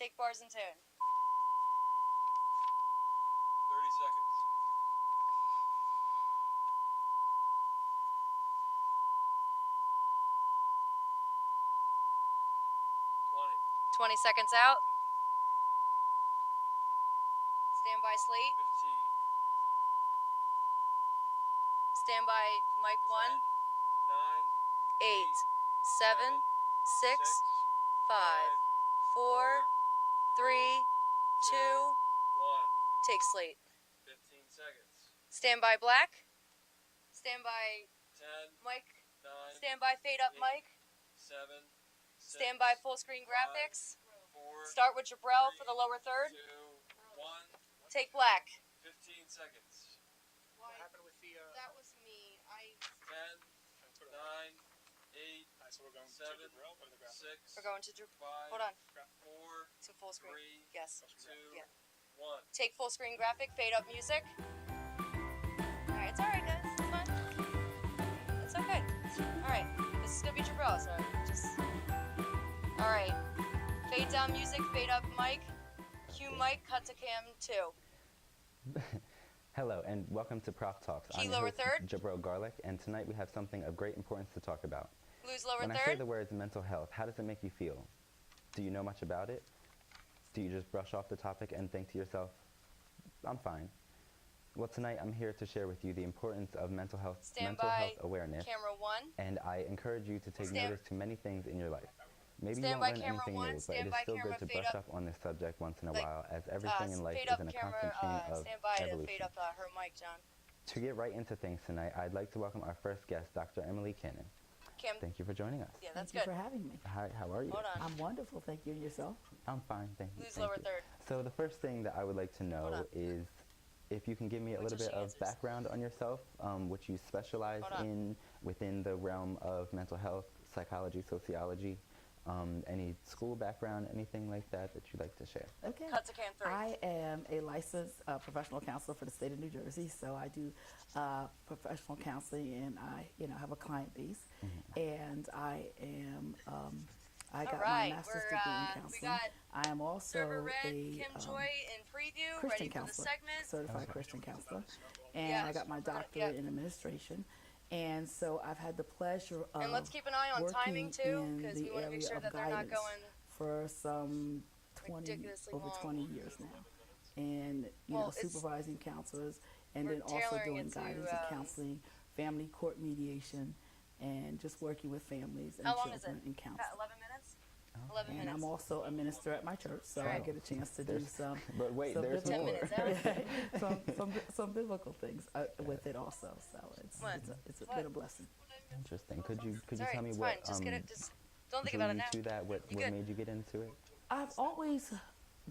Take bars and tune. 30 seconds. Twenty seconds out. Stand by slate. 15. Stand by mic 1. 9. 8, 7, 6, 5, 4, 3, 2. 1. Take slate. 15 seconds. Stand by black. Stand by 10. mic. 9. Stand by fade up 8, mic. 7. Stand by full screen 5, graphics. 4. Start with Jabrell for the lower third. 2. 1. Take black. 15 seconds. What happened with the? That was me. 10. 9. 8. So we're going 7. to Jabrell or the graphic? 6. We're going to 5. hold on. 4. To full screen. 3. Yes. 2. Yeah. 1. Take full screen graphic. Fade up music. Alright, it's alright guys. It's fine. It's okay. Alright. This is gonna be Jabrell, so just alright. Fade down music, fade up mic. Cue mic, cut to cam 2. Hello and welcome to Prof Talks. Key I'm your lower host, third. Jabrell Garlic, and tonight we have something of great importance to talk about. Blues lower When I say third. the words mental health, how does it make you feel? Do you know much about it? Do you just brush off the topic and think to yourself, I'm fine? Well, tonight I'm here to share with you the importance of mental health awareness, Camera 1. and I encourage you to take notice to many things in your life. Maybe you Stand won't by learn camera anything 1, new, but stand it is by still camera, good to fade brush up. up on this subject once in a Like, while, as everything in life fade is up in a camera, constant chain of stand by to evolution. fade up her mic, John. To get right into things tonight, I'd like to welcome our first guest, Dr. Emily Cannon. Cam. Thank you for joining us. Yeah, that's Thank good. you for having me. Hi, how are you? Hold on. I'm wonderful, thank you. And yourself? I'm fine, thank you. Blues thank lower you. third. So the first thing that I would like to Hold know on. is if you can give me a Wait little till bit she of answers. background on yourself, what you specialize Hold on. in within the realm of mental health, psychology, sociology, any school background, anything like that that you'd like to share. Okay. Cut to cam 3. I am a licensed professional counselor for the state of New Jersey, so I do professional counseling, and I, have a client base, and I am. I got my master's degree in we counseling. got I am also Server Red, a Kim Joy in preview, Christian ready for the counselor, segment. certified Christian counselor, and Yeah. I got my doctorate in administration. And so I've had the pleasure of And let's keep an ie on working timing too, in because the we want to make area sure of that they're not guidance going. for some ridiculously over long. 20 years now, and Well, it's supervising counselors, and we're then also tailoring doing it to, guidance and counseling, family court mediation, and just working with families and How long is it? children in counseling. 11 minutes? 11 And minutes. I'm also a minister at my church, so I Right. get a chance to do some. But wait, some there's 10 more. minutes out. some biblical things with it also. So What? it's What? been a blessing. Interesting. Could you It's all right, tell me it's what fine. Just get it. Just don't think drew about it you now. to that? What good. made you get into it? I've always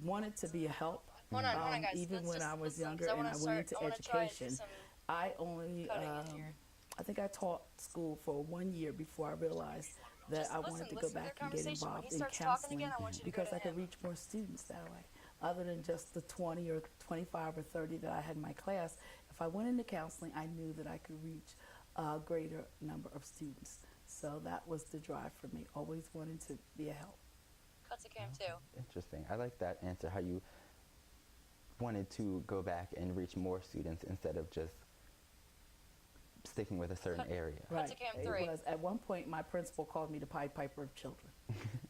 wanted to be a help. Hold on, guys. Even Let's when just- I was let's- younger I and wanna I went start- into I wanna try and do education, some I only, cutting in here. I think I taught school for 1 year before I realized that Just I listen- wanted to go listen to their back and get conversation. When involved he in starts talking counseling again, I want you to go because to I could him. reach more students that way. Other than just the 20 or 25 or 30 that I had in my class, if I went into counseling, I knew that I could reach a greater number of students. So that was the drive for me, always wanting to be a help. Cut to cam 2. Interesting. I like that answer, how you wanted to go back and reach more students instead of just sticking with a certain area. Cut to cam 3. It was at one point my principal called me the Pied Piper of children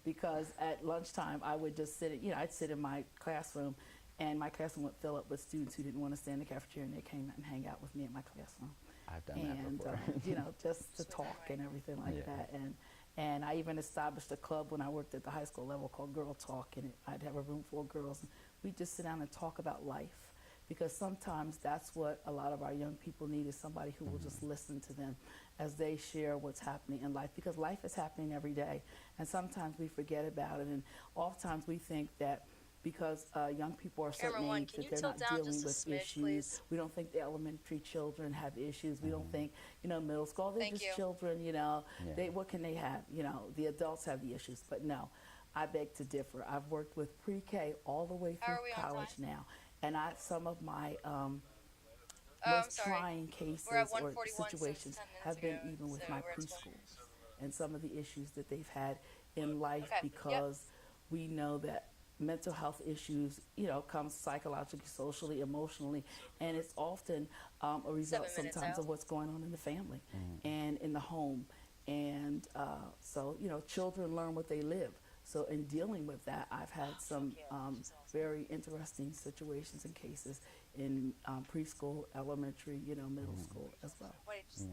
because at lunchtime I would just sit, I'd sit in my classroom, and my classroom would fill up with students who didn't want to stay in the cafeteria, and they came and hang out with me in my classroom. I've done that And before. just to talk and everything like Yeah. that. And I even established a club when I worked at the high school level called Girl Talk, and I'd have a room full of girls, and we'd just sit down and talk about life. Because sometimes that's what a lot of our young people need, is somebody who will just listen to them as they share what's happening in life. Because life is happening every day, and sometimes we forget about it. And oftentimes we think that because young people are Camera certain one, age can that you they're tilt not down dealing just a with smidge, issues. please? We don't think the elementary children have issues. We don't think, middle school, they're Thank just you. children, Yeah. what can they have? The adults have the issues. But no, I beg to differ. I've worked with pre-K all the way How through are we on college time? now. And some of my I'm most sorry. trying cases We're at or 1:41, so situations 10 minutes have been ago, even with so my we're at 12. preschools and some of the issues that they've had in life, Okay, yep. because we know that mental health issues, comes psychologically, socially, emotionally, and it's often a result 7 minutes sometimes out. of what's going on in the family and in the home. And so, children learn what they live. So in dealing with that, I've had some very interesting situations and cases in preschool, elementary, middle school as well. Wait, just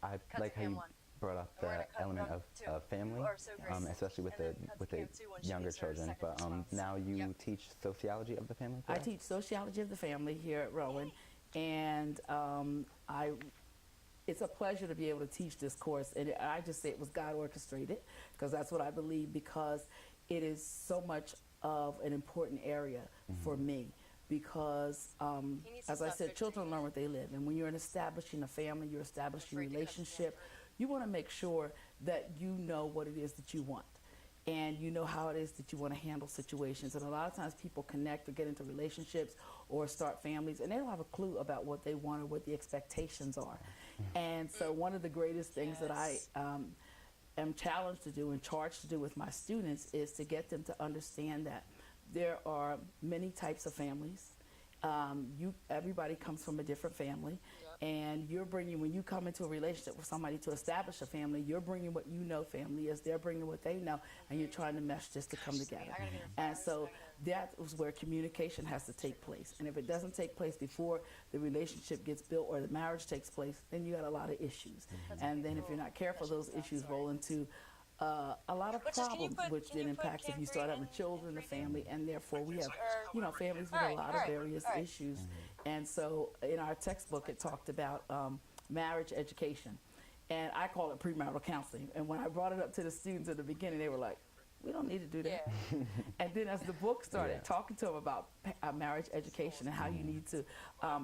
I cut like to how cam you 1. brought up And we're the gonna cut element from of 2. family, You are so graceful. especially with And the then cut with to the cam 2 when she younger gives her children. second But response. now you Yep. teach sociology of the family. I correct? teach sociology of the family here at Rowan, and it's a pleasure to be able to teach this course. And I just say it was God orchestrated, because that's what I believe, because it is so much of an important area for me. Because, needs to as I stop said, fixing children learn what they live. And when you're establishing a family, you're establishing a afraid to cut to relationship, you want to make sure that you know what it is that you want. And you know how it is that you want to handle situations. And a lot of times people connect or get into relationships or start families, and they don't have a clue about what they want or what the expectations are. And so one of the greatest things that I am challenged to do and charged to do with my students is to get them to understand that there are many types of families. Everybody comes from a different family, and you're bringing, when you come into a relationship with somebody to establish a family, you're bringing what you know family is, they're bringing what they know, and you're trying to mesh this to come together. And so that is where communication has to take place. And if it doesn't take place before the relationship gets built or the marriage takes place, then you got a lot of issues. And then if you're not careful, those issues roll into a lot of But just, problems, which then impacts if you start having children, the family, and therefore we have, families with a lot of various issues. And so in our textbook, it talked about marriage education, and I call it premarital counseling. And when I brought it up to the students at the beginning, they were like, we don't need to do that. And then as the book started talking to them about marriage education and how you need to,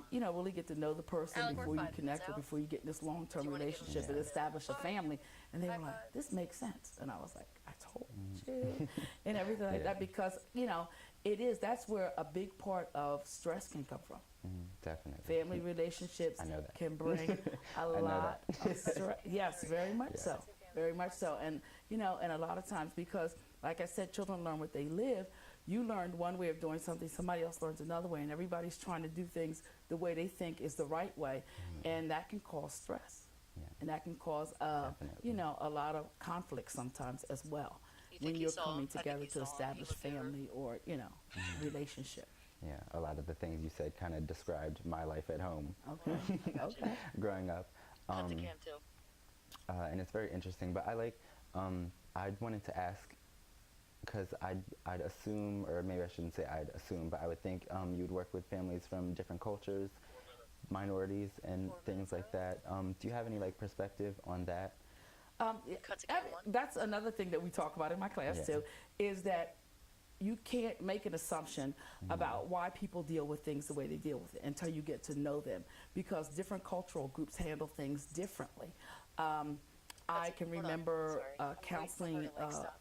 really get to know the person Alec, before we're you 5 connect minutes or out. before you get in this long-term relationship and establish a family. And they were like, this makes sense. And I was like, I told you. And everything like that, because, that's where a big part of stress can come from. Definitely. Family relationships I know that. can bring a lot of stress. Yes, very much Yeah. so. Very much so. And, and a lot of times, because, like I said, children learn what they live. You learned one way of doing something, somebody else learns another way, and everybody's trying to do things the way they think is the right way. And that can cause stress. Yeah. And that can cause, Definitely. a lot of conflict sometimes as well You when think you're you saw coming him? I think together you to saw him. He establish looked over. family or, relationship. Yeah, a lot of the things you said kind of described my life at home Okay. Okay. growing up. Cut to cam 2. And it's very interesting, but I wanted to ask, because I'd assume, or maybe I shouldn't say I'd assume, but I would think you'd work with families from different cultures, minorities, and things like that. Do you have any perspective on that? Cut to cam 1. That's another thing that we talk about in my class too, is that you can't make an assumption about why people deal with things the way they deal with it until you get to know them, because different cultural groups handle things differently. I can hold on, remember sorry. counseling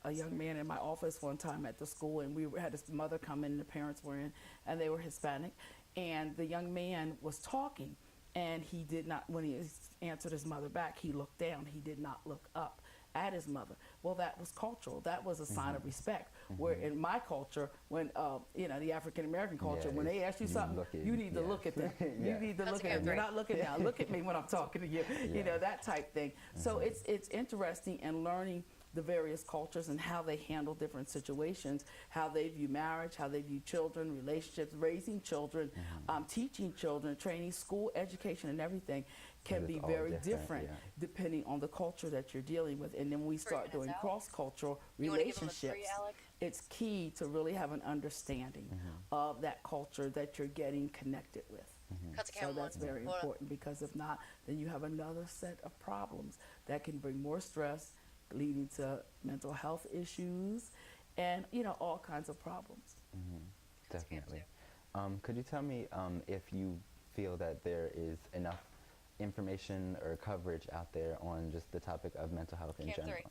a young man in my office one time at the school, and we had his mother come in, and the parents were in, and they were Hispanic, and the young man was talking, and he did not, when he answered his mother back, he looked down, he did not look up at his mother. Well, that was cultural. That was a sign of respect. Where in my culture, when the African American culture, when they ask you something, you need to look at them. You need to look at them. You're not looking down. Look at me when I'm talking to you. You know, that type thing. So it's interesting in learning the various cultures and how they handle different situations, how they view marriage, how they view children, relationships, raising children, teaching children, training, school education, and everything can It's be all very different, different depending on the culture that you're dealing with. And then when we start doing minutes out. cross-cultural You wanna give him a relationships, 3, Alec? it's key to really have an understanding of that culture that you're getting connected with. Cut to So cam 1. that's very Hold on. important, because if not, then you have another set of problems that can bring more stress, leading to mental health issues and, all kinds of problems. Definitely. Could you tell me if you feel that there is enough information or coverage out there on just the topic of mental health in Cam general? 3.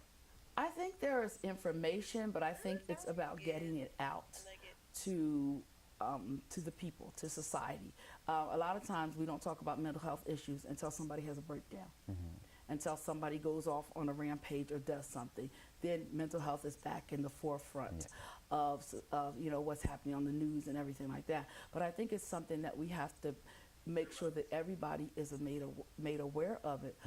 I think there is information, but I think it's about getting it out to the people, to society. A lot of times we don't talk about mental health issues until somebody has a breakdown, until somebody goes off on a rampage or does something. Then mental health is back in the forefront. of you know what's happening on the news and everything like that. But I think it's something that we have to make sure that everybody is made aware of it.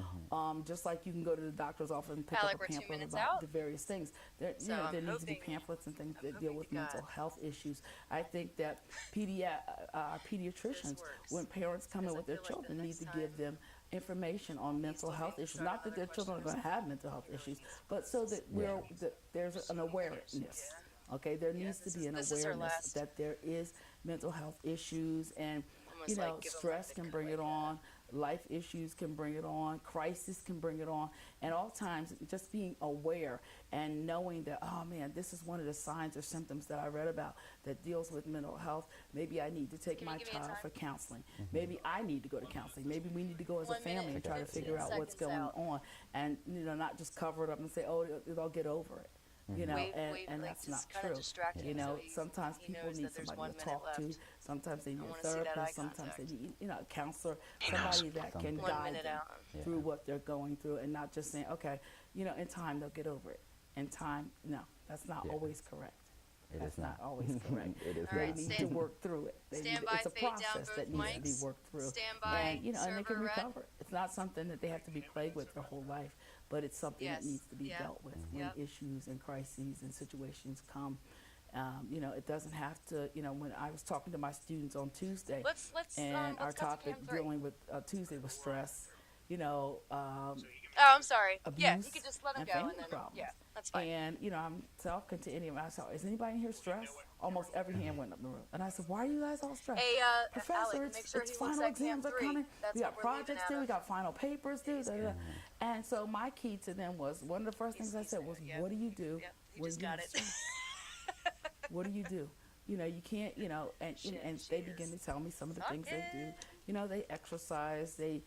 Just like you can go to the doctor's office and pick Alec, up we're a 2 pamphlet minutes about out. the various things. There, So you know, there I'm needs to be hoping- pamphlets and things that I'm deal hoping with to mental God. health issues. I think that pediatricians, works. when parents come in Because I with their feel like the children, need next to time give them information on mental to health maybe issues. start Not that their another children are question going to have mental health issues, but so that that there's an awareness. Okay, there needs to be an this is her awareness last. that there is mental health issues, and Almost you know, like give 'em stress like can the bring it like on, life issues can bring it on, crisis can bring it on, and all times just being aware and knowing that, oh man, this is one of the signs or symptoms that I read about that deals with mental health. Maybe I need to take Can my you give me a child time? for counseling. Maybe I need to go to counseling. Maybe we need to go as a 1 minute family and try to 15 figure out what's seconds going out. on, and you know, not just cover it up and say, oh, they'll get over it. You know, Wave, and like, that's just not kinda true. distract You him know, so he sometimes people knows need that there's somebody 1 to minute talk to. left. Sometimes they need a wanna see that eye therapist. Sometimes they contact. need, you know, a counselor, somebody that can Something. 1 guide minute them out. through what they're going through, and not just saying, okay, you know, in time they'll get over it. In time, no, that's not Yeah. always correct. It That's is not always correct. It is All They right, need stand- to work through it. stand by, It's a fade down process both that needs to be mics. worked through. Stand by, And you know, and they can server red. recover. It's not something that they have to be plagued with their whole life, but it's something Yes. that needs to be Yeah. dealt with Yep. when issues and crises and situations come. You know, it doesn't have to. You know, when I was talking to my students on Tuesday, Let's and our let's cut to topic cam 3. dealing with Tuesday was stress. You know, Oh, I'm sorry. abuse Yeah, you could just let him and go family and then problems. yeah, that's fine. And you know, I'm talking to any of them. I said, "Is anybody in here stressed?" Almost every hand went up in the room, and I said, "Why are you guys all stressed?" Hey, Professor, Alec, make sure it's he final looks at cam exams are 3. coming. That's We got what we're leaving projects out due. We of. got final papers due. Da, da, da. And so my key to them was one of the first things I said was, yeah. "What do you do Yep, he when just you're got it. stressed? What do you do?" You know, you can't, you know, and they begin to tell me some of the things they do. You know, they exercise, they,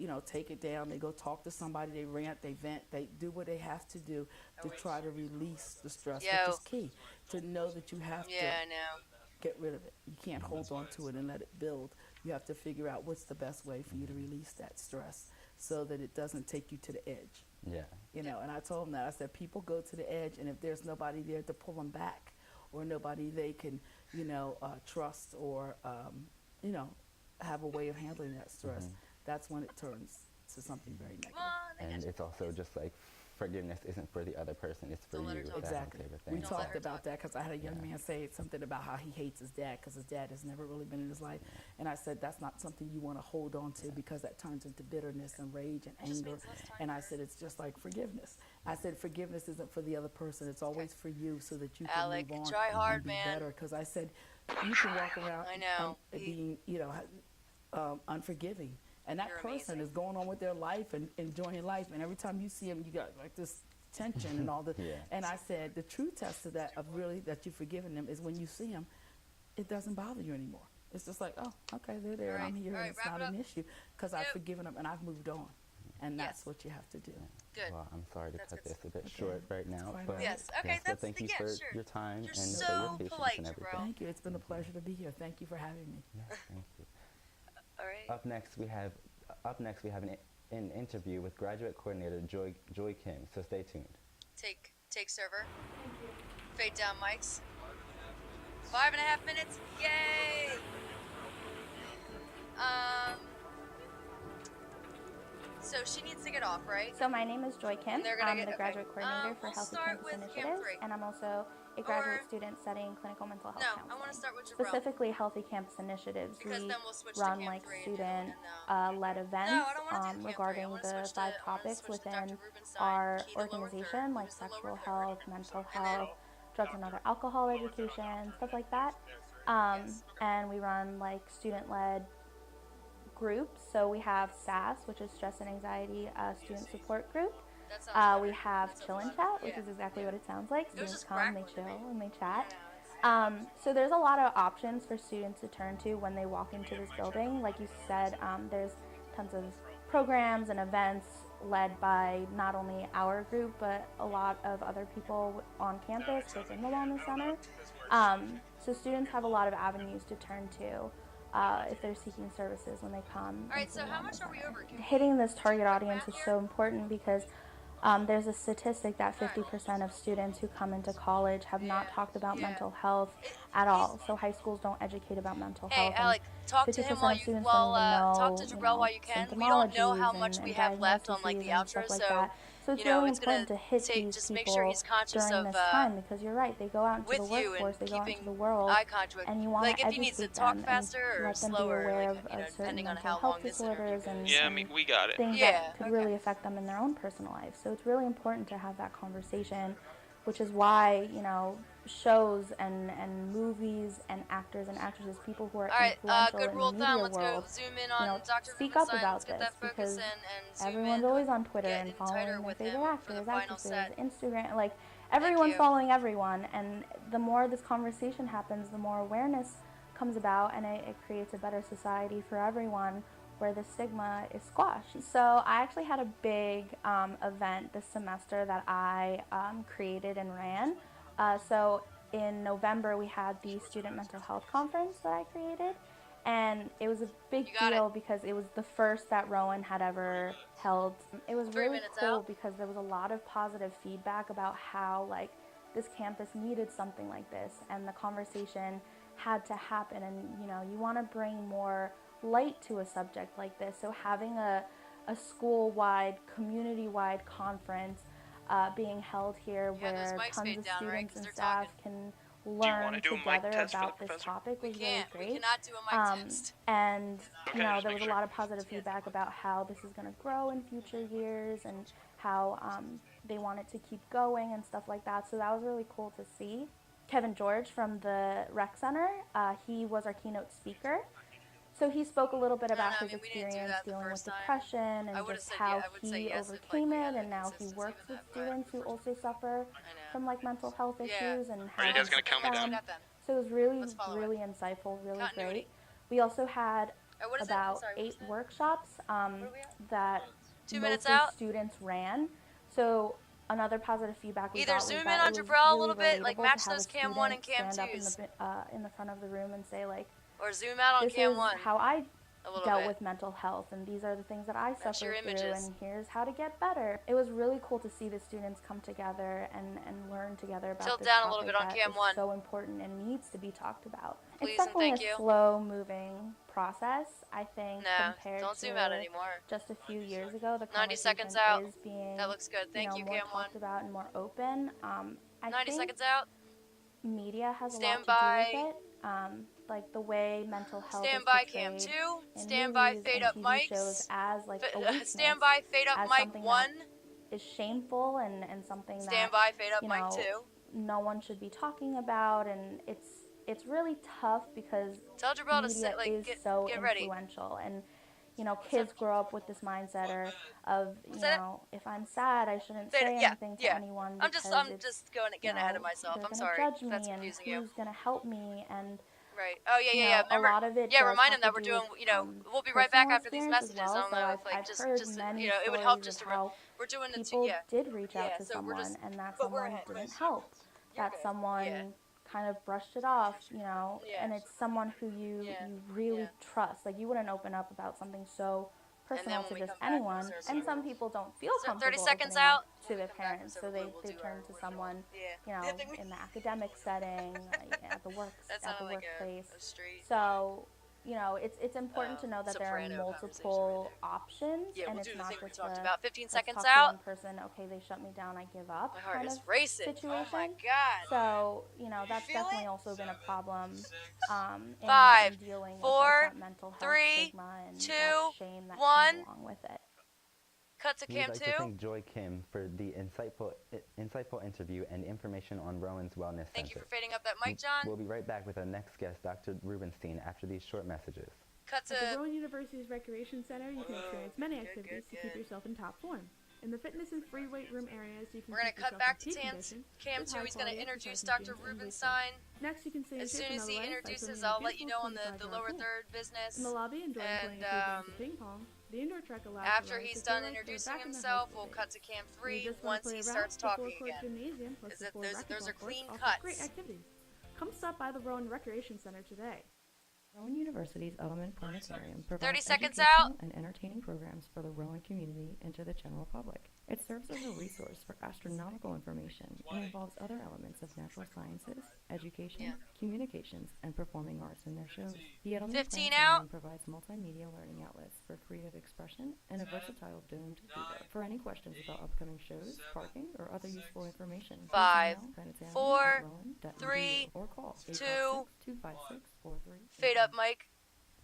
you know, take it down, they go talk to somebody, they rant, they vent, they do what they have to do to try to release the stress, Yo. which is key. To know that you have Yeah, I know. to get rid of it. You can't hold on to it and let it build. You have to figure out what's the best way for you to release that stress so that it doesn't take you to the edge. Yeah. You know, and I told them that. I said, people go to the edge, and if there's nobody there to pull them back, or nobody they can, you know, trust or, you know, have a way of handling that stress, that's when it turns to something very negative. Come on, I And got you. it's also just like forgiveness isn't for the other person, it's for Don't let you. her talk. That's my Exactly. favorite We thing. Don't let talked her about talk. that because I had a young Yeah. man say something about how he hates his dad because his dad has never really been in his life. And I said, that's not something you want to hold on to because that turns into bitterness and rage and just anger. means less time And I for- said, it's just like forgiveness. I said, forgiveness isn't for the other person. It's always for you so that you can Alec, move on try hard, and be man. better. Because I said, you can walk around I know. being, you know, unforgiving. And that You're person amazing. is going on with their life and enjoying life. And every time you see them, you got like this tension and all the. Yeah. And I said the true test of that, of really that you've forgiven them, is when you see them, it doesn't bother you anymore. It's just like, oh, okay, they're there, and I'm Alright, here, alright, and it's wrap not it an up. issue because I've Yep. forgiven them and I've moved on. And that's Yes. what you have to do. Good. Well, I'm sorry to That's cut good. this a bit Okay. short right now, Quite but all right. Yes, okay, yes, but that's thank you yeah, for sure. your time You're and for so your patience polite, and everything. Jabril. Thank you. It's been a pleasure to be here. Thank you for having me. Yes, thank you. All right. Up next, we have an interview with graduate coordinator Joy Kim. So stay tuned. Take server. Fade down mics. 5.5 minutes. Yay! So she needs to get off, right? So my name is Joy Kim. And they're gonna I'm get- the okay. graduate coordinator for We'll Healthy start Campus with Camp Initiatives, 3. and I'm also a graduate Or- student studying clinical mental health No, I counseling. want to start with Jabril. Specifically, Healthy Campus Initiatives. Because we then we'll switch to run Camp like 3 and student-led events No, I don't want to do Camp 3. I regarding wanna the switch to- 5 I wanna topics switch to Dr. within Rubenstein, our key to lower organization, third, like who's the lower sexual third. health, mental And then- health, drugs and other alcohol education, stuff like that. Yes. And we run like student-led groups. So we have SAS, which is Stress and Anxiety Student Support Group. That sounds We better. have That sounds Chill and better. Chat, which Yeah. is exactly what it sounds like. It was Students just come, they crackling to chill, me. and they chat. Yeah, it's- So there's a lot of options for students to turn to when they walk into this building. Like you said, there's tons of programs and events led by not only our group, but a lot of other people on campus within the Wellness Center. So students have a lot of avenues to turn to if they're seeking services when they come. All right, into so the how Wellness much are we Center. over? Can we Hitting this target quick audience math is here? so important because There's a statistic that 50% of students who come into college have not talked about mental health at all. So high schools don't educate about mental Hey, health. Alec, talk to him 50% while of you students while don't even know, talk to Jabrell while you can. We don't know how much we have left on like the outro, stuff like so that. So it's you know really it's important gonna to hit say these just make sure people he's conscious during of this time, because you're right, they go out into with the you workforce, and they go out keeping into the world, eye contact. and you want Like to if he needs to educate talk them faster and or let them be slower, aware like of certain depending on mental how health long this interview disorders and, goes. Yeah, I mean, we got it. things Yeah, that could really affect them in their own personal life. So it's really important to have that conversation, which is why, shows and movies and actors and actresses, people who are All right, influential good in rule the of media thumb. Let's world, go zoom in on Dr. speak up Rubenstein. about Let's get this, that focus because and zoom everyone's in. always on Twitter Get and in tighter following their with favorite him for the actors, final actresses, set. Instagram, like everyone's you. following everyone, and the more this conversation happens, the more awareness comes about, and it creates a better society for everyone, where the stigma is squashed. So I actually had a big event this semester that I created and ran. So in November we had the Student Mental Health Conference that I created, and it was a big deal because it was the first that Rowan had ever held. It was really cool because there was a lot of positive feedback about how this campus needed something like this, and the conversation had to happen, and you want to bring more light to a subject like this. So having a school-wide, community-wide conference being held here where tons of students and staff can learn together about this topic was really great. We cannot do a mic test. And there was a lot of positive feedback about how this is going to grow in future years, and how they want it to keep going and stuff like that. So that was really cool to see. Kevin George from the Rec Center, he was our keynote speaker. So he spoke a little bit about his experience dealing with depression and just how he overcame it, and now he works with students who also suffer from mental health issues, and how Are you guys going to count me down? So it was really, really insightful, really great. We also had about 8 workshops that mostly students ran. So another positive feedback we got was zoom that in on it was Jabrell a really little bit, like relatable match to have those a cam 1 and student cam stand 2s. up in the front of the room and say or zoom out on this cam is 1. how I dealt bit. with mental health, and these are the things that I suffered through, images. and here's how to get better. It was really cool to see the students come together and learn together about Tilt this down topic a little bit on that cam is 1. so important and needs to be talked about. Please it's definitely and thank you. a slow-moving process, I think, No, compared don't to zoom out anymore. just a few years ago. The 90 seconds conversation out. is being That looks good. Thank you, more cam 1. talked about and more open. I 90 think seconds out. media has Stand a lot by. to do with it. Like the way mental health Stand is by portrayed cam 2. in Stand by movies fade and up TV mics. shows as a weakness, Stand by fade up as mic something 1. that is shameful and something Stand that by fade up mic 2. no one should be talking about, and it's really tough because Tell Jabrell to media sit, like, is get so ready. influential, and kids grow up with this mindset of if I'm sad, I shouldn't say anything to anyone. I'm just getting ahead of myself. They're I'm gonna sorry. judge me, That's and confusing you. who's gonna help me, and Right. Oh yeah. Remember? a lot of it remind him that we're doing. We'll be right back after these personal experience as messages. well. I don't know if I've heard many it would help stories just of to. how We're doing the people two. did reach out to so we're someone, just- and that but we're someone ahead. didn't help. That good. someone Yeah. kind of brushed it off, Yeah. and it's someone who you really trust. Like, you wouldn't open up about something so personal when to we just come back, anyone. there's And some people don't feel So comfortable 30 seconds opening up out. to their Come back, parents, so so we'll they do turn our- to someone, Yeah. in the academic setting, at the That sounded like workplace. a street. So, it's important to know that there are soprano multiple options, Yeah, and we'll it's do the not thing we just talked a, about. 15 let's seconds talk to out. one person, okay, they shut me down, I give up, My heart kind is of racing. situation. Oh my god. So, that's feel definitely it? also been a problem in 5, dealing 4, with that mental health 3, stigma and 2, that shame that 1. comes along with it. Cut to We'd cam like 2. to thank Joy Kim for the insightful interview and information on Rowan's Wellness Thank you Center. for fading up that mic, John. We'll be right back with our next guest, Dr. Rubenstein, after these short messages. Cut to. At the Rowan University's Recreation Center, you can experience many activities to keep yourself in top form. In the fitness and free weight room areas, you can We're gonna keep cut yourself back in to peak condition cam with 2. He's gonna high-quality introduce exercise Dr. machines and weight Rubenstein. Next, you can stay in As shape soon in as other he ways by introduces, swimming in I'll let you know on the 25-yard lower pool. third business. In the lobby, enjoying And, playing a few games of ping pong. The indoor track allows After riders he's to feel done like they're introducing back in the himself, high we'll school cut days. to cam You 3 just wanna once play he around? starts The full talking court again. Gymnasium plus Is the that full those are racquetball course clean offers cuts. great activities. Come stop by the Rowan Recreation Center today. Rowan University's Element Planetarium 30 provides seconds educational out. and entertaining programs for the Rowan community and to the general public. It serves as a resource for astronomical information and involves other elements of natural sciences, education, communications, and performing arts in their shows. The Edelman 15 Grant out. Program provides multimedia learning outlets for creative expression and a versatile domed theater. For any questions about upcoming shows, parking, or other useful information, please 5, email Planetarium 4, at Rowan.edu 3, or call 2, 856-256-4388. Fade up, Mike.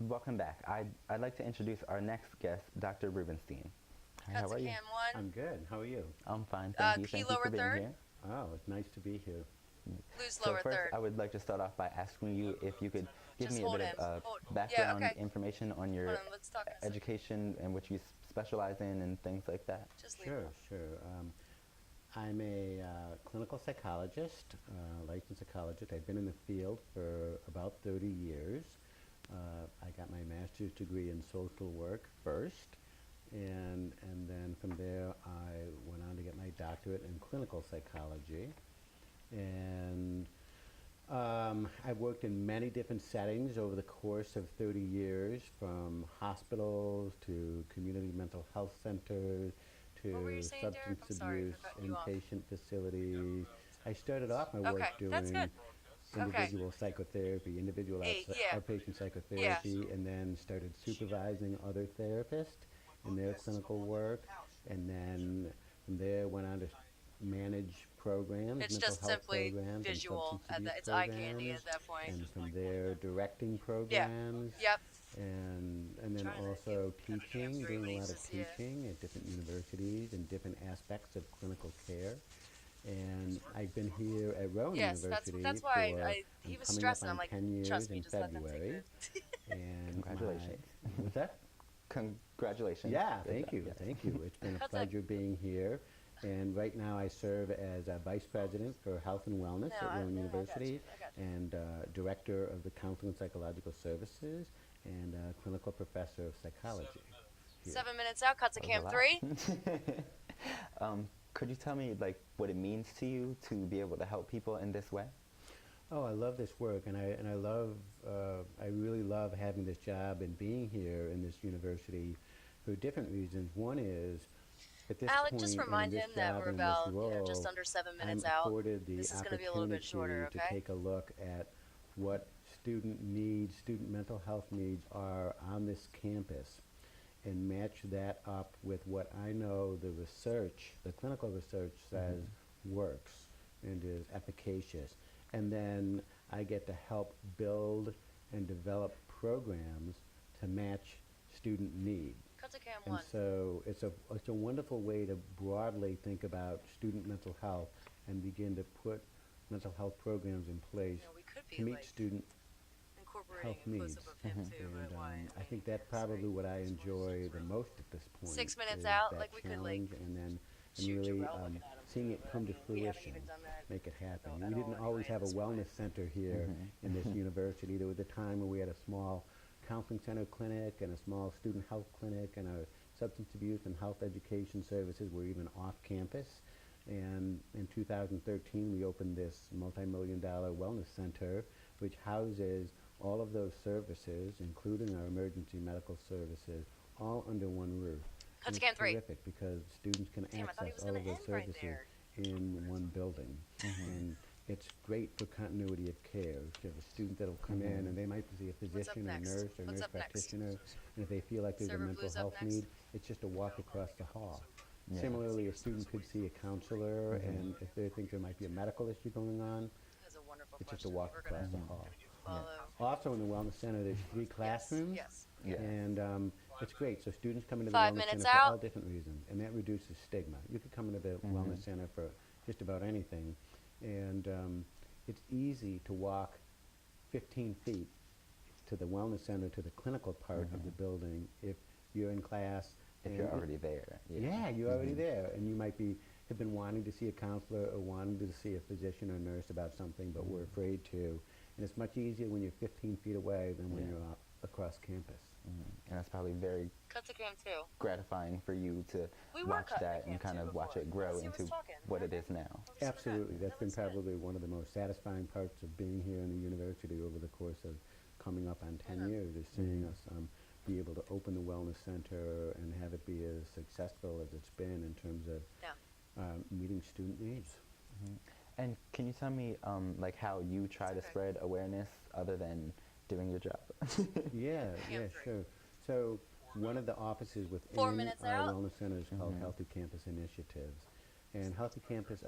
Welcome back. I'd like to introduce our next guest, Dr. Rubenstein. Hi, how are you? Cam 1. I'm good. How are you? I'm fine, thank you. Key Thank you lower for being third. here. Oh, it's nice to be here. Lose So lower first, third. I would like to start off by asking you if you could give Just me a hold bit him. of Hold. background Yeah, okay. information on your Hold on, let's talk in a second. education and what you specialize in and things like that. Just leave Sure, him. sure. I'm a clinical psychologist, licensed psychologist. I've been in the field for about 30 years. I got my master's degree in social work first, and then from there I went on to get my doctorate in clinical psychology. And I've worked in many different settings over the course of 30 years, from hospitals to community mental health centers What were you to saying, Derek? I'm substance sorry abuse for cutting you off. inpatient facilities. I started off my work Okay, doing that's good. individual psychotherapy, individual Yeah. outpatient psychotherapy, and then started supervising other therapists in their clinical work, and then from there went on to manage programs, It's mental just health simply programs, visual. and substance abuse It's eye candy at programs, that point. and from there directing programs, Yep. and then Trying to also give teaching, doing a lot of releases, yeah. teaching at different universities and different aspects of clinical care. And I've been here at Rowan Yes, University that's why for he I'm was coming stressing. up I'm on like, 10 years trust me, in just let them take February. it. And Congratulations. What's that? Congratulations. Yeah, Good thank job, you, yes. thank you. It's been a That's pleasure being here. And right now I serve as a Vice President for Health and Wellness No, at Rowan I got University, you, I got you. and Director of the Counseling and Psychological Services, and Clinical Professor of Psychology. here. 7 minutes out, cuts a That cam was 3. a lot. Could you tell me like what it means to you to be able to help people in this way? Oh, I love this work, and I love, I really love having this job and being here in this university for different reasons. One is, at this Alec, point just in remind this him that job we're and this about role, just under 7 minutes I'm out. afforded the This is going to be a little bit shorter, opportunity okay? to take a look at what student needs, student mental health needs are on this campus, and match that up with what I know the research, the clinical research says works and is efficacious. And then I get to help build and develop programs to match student need. Cut to cam And 1. so it's a wonderful way to broadly think about student mental health and begin to put mental health programs in place We could be to meet like student incorporating health a needs. close-up of him too, And right? Why? I think that's probably what I enjoy the most at this point. 6 minutes is out, that like we could, like, challenge, and then shoot really Jarrell looking at him. seeing it come to We haven't fruition, even done that. make it happen. at We didn't all always anyway have at a this point. wellness center here in this university. There was a time when we had a small counseling center clinic and a small student health clinic, and our substance abuse and health education services were even off campus. And in 2013, we opened this multi-million-dollar wellness center, which houses all of those services, including our emergency medical services, all under one roof. Cut to And it's cam 3. terrific because students can Damn, I thought he access was all gonna of those end right services there. in one building. And it's great for continuity of care. If you have a student that'll come in and they might see a What's up physician or next? nurse or What's nurse up next? practitioner, and if they feel like there's Server a mental Blue's up health next. need, it's just a walk across the hall. Yeah. Similarly, a student could see a counselor, and if they think there might be a medical issue going on, That's a wonderful it's just question. a walk We're gonna across the hall. follow. Also in the wellness center, there's 3 classrooms. Yes. Yeah. And it's great. So students come into the 5 wellness minutes center for all out. different reasons, and that reduces stigma. You could come into the wellness center for just about anything, and it's easy to walk 15 feet to the wellness center, to the clinical part of the building, if you're in class. If and you're already there. yeah, you're already there, and you might have been wanting to see a counselor or wanting to see a physician or nurse about something, but we're afraid to. And it's much easier when you're 15 feet away than when you're across campus. And that's probably very Cut to cam 2. gratifying for you to We were watch cutting that the and cam kind too of watch before. it grow Yes, he was into talking. what it is now. Absolutely. That's been was good. probably one of the most satisfying parts of being here in the university over the course of coming up on 10 years, is seeing us be able to open the wellness center and have it be as successful as it's been in terms of meeting student needs. And can you tell me, like, how you try to spread awareness other than doing your job? Yeah, sure. So one of the offices within our wellness center is called Healthy Campus Initiatives. And Healthy Campus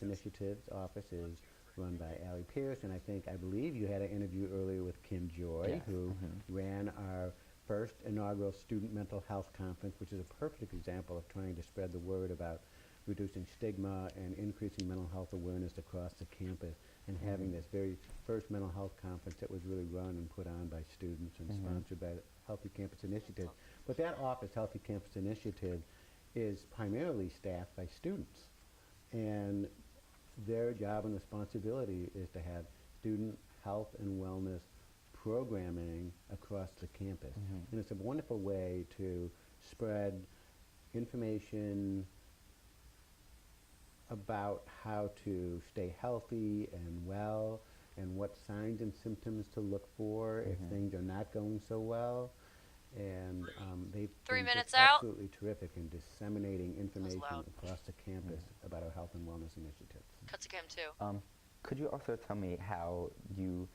Initiatives office is run by Allie Pierce, and I believe you had an interview earlier with Kim Joy, who ran our first inaugural Student Mental Health Conference, which is a perfect example of trying to spread the word about reducing stigma and increasing mental health awareness across the campus, and having this very first mental health conference that was really run and put on by students and sponsored by Healthy Campus Initiative. But that office, Healthy Campus Initiative, is primarily staffed by students. And their job and responsibility is to have student health and wellness programming across the campus. And it's a wonderful way to spread information about how to stay healthy and well, and what signs and symptoms to look for if things are not going so well. And they've been just absolutely terrific in disseminating information across the campus about our health and wellness initiatives. Cut to Cam too. Could you also tell me how you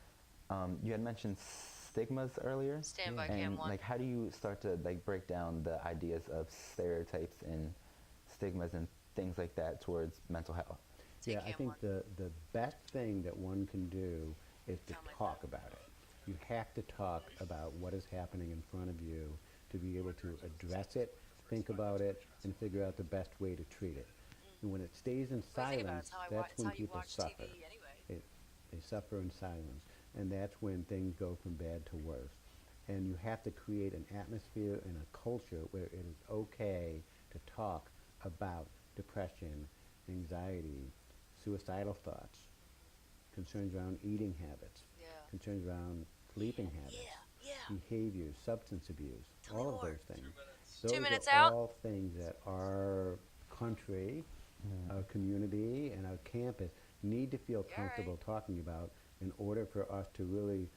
had mentioned stigmas earlier? Stand by Cam 1. Like, how do you start to break down the ideas of stereotypes and stigmas and things like that towards mental health? Yeah, I think the best thing that one can do is to talk about it. You have to talk about what is happening in front of you to be able to address it, think about it, and figure out the best way to treat it. And when it stays in silence, that's when people suffer. They suffer in silence, and that's when things go from bad to worse. And you have to create an atmosphere and a culture where it is okay to talk about depression, anxiety, suicidal thoughts, concerns around eating habits, concerns around sleeping habits, behaviors, substance abuse, all of those things. Those are all things that our country, our community, and our campus need to feel comfortable talking about in order for us to really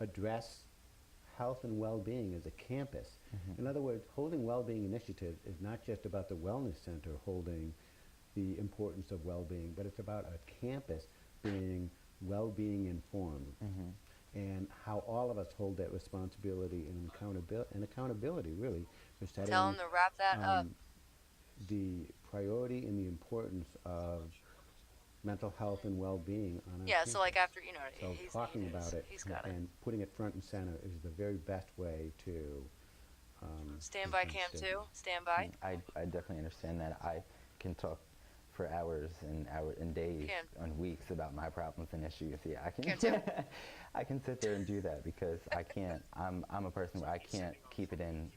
address health and well-being as a campus. In other words, holding well-being initiatives is not just about the wellness center holding the importance of well-being, but it's about a campus being well-being informed. And how all of us hold that responsibility and accountability really for setting Tell them to wrap that up. The priority and the importance of mental health and well-being on our campus. So like after, so talking about it and putting it front and center is the very best way to stand by Cam 2. Stand by. I definitely understand that. I can talk for hours and days and weeks about my problems and issues. Yeah, I can. I can sit there and do that because I can't. I'm a person where I can't keep it in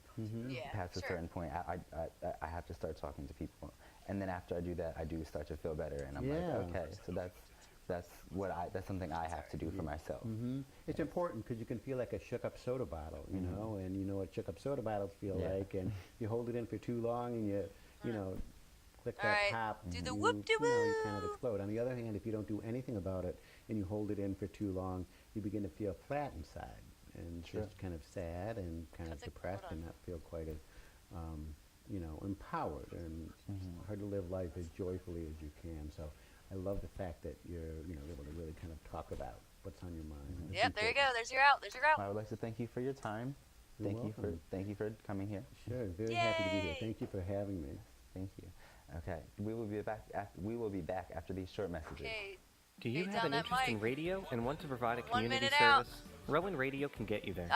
past a certain point. I have to start talking to people, and then after I do that, I do start to feel better, and I'm like, okay, so that's something I have to do for myself. It's important because you can feel like a shook-up soda bottle, you know, and you know what shook-up soda bottles feel like, and you hold it in for too long, and you know. Click that top, do the you kind of explode. On the other hand, if you don't do anything about it and you hold it in for too long, you begin to feel flat inside and just kind of sad and kind of depressed and not feel quite as, empowered and hard to live life as joyfully as you can. So I love the fact that you're, able to really kind of talk about what's on your mind. Yep, there you go. There's your out. There's your out. I would like to thank you for your time. Thank you for coming here. Sure, very happy to be here. Thank you for having me. Thank you. Okay, we will be back after these short messages. Okay. Do you have an interest in radio and want to provide a community service? Rowan Radio can get you there.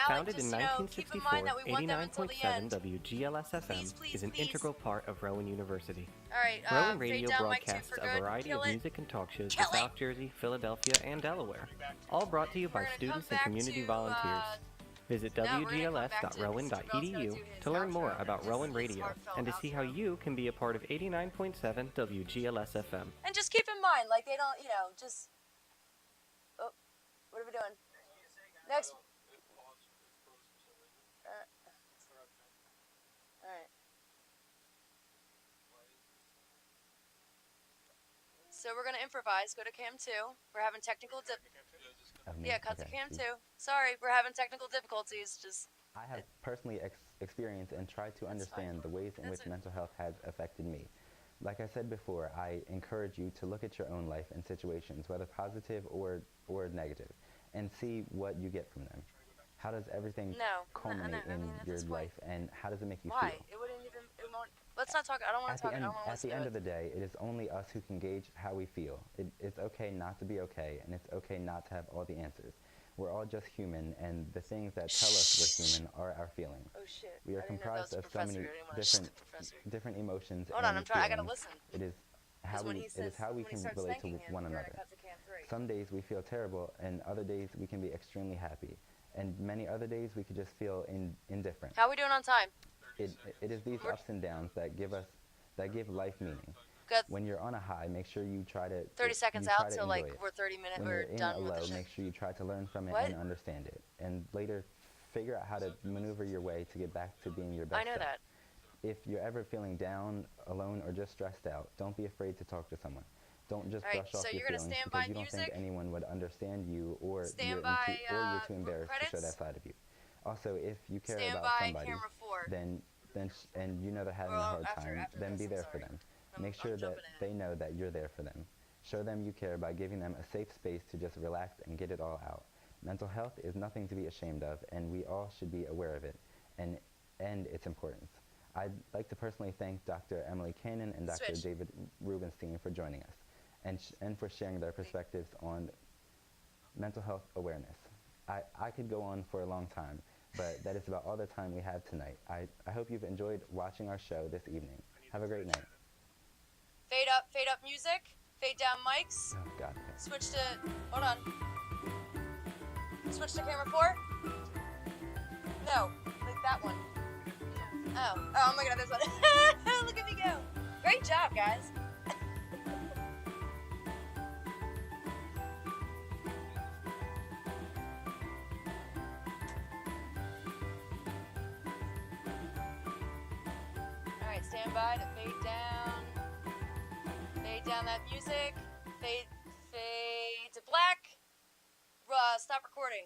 Founded in 1964, 89.7 WGLS-FM is an integral part of Rowan University. Rowan Radio broadcasts a variety of music and talk shows to South Jersey, Philadelphia, and Delaware, all brought to you by students and community volunteers. Visit wgls.rowan.edu to learn more about Rowan Radio and to see how you can be a part of 89.7 WGLS-FM. And just keep in mind, like, they don't, just... Oh, what are we doing? Next... Alright. So we're going to improvise. Go to Cam 2. We're having technical cut to Cam 2. Sorry, we're having technical difficulties. Just I have personally experienced and tried to understand the ways in which mental health has affected me. Like I said before, I encourage you to look at your own life and situations, whether positive or negative, and see what you get from them. How does everything culminate in your life, and how does it make you feel? It wouldn't even, it won't, let's not talk, I don't want to talk, I don't want to At the end of the day, it is only us who can gauge how we feel. It's okay not to be okay, and it's okay not to have all the answers. We're all just human, and the things that tell us we're human are our feelings. Oh shit. We are comprised of so many different emotions Hold on, and I gotta listen. It is how we can relate to one another. Some days we feel terrible, and other days we can be extremely happy. And many other days we could just feel indifferent. How are we doing on time? It is these ups and downs that give life meaning. Good. When you're on a high, make sure you try to 30 seconds out till like we're 30 minutes. When we're you're done in a with low, the make sure you try to learn from it and understand it, and later figure out how to maneuver your way to get back to being your best. I know that. If you're ever feeling down, alone, or just stressed out, don't be afraid to talk to someone. Don't just brush off your feelings because you don't think anyone would understand you, or you're too embarrassed to show that side of you. Also, if you care about somebody, and you know they're having a hard time, then be there for them. Make sure that they know that you're there for them. Show them you care by giving them a safe space to just relax and get it all out. Mental health is nothing to be ashamed of, and we all should be aware of it and its importance. I'd like to personally thank Dr. Emily Cannon and Dr. David Rubenstein for joining us and for sharing their perspectives on mental health awareness. I could go on for a long time, but that is about all the time we have tonight. I hope you've enjoyed watching our show this evening. Have a great night. Fade up music, fade down mics. Oh, God. Switch to, hold on. Switch to camera 4? No, like that one. Oh my God, this one. Look at me go. Great job, guys. All right, stand by to fade down. Fade down that music. Fade to black. Stop recording.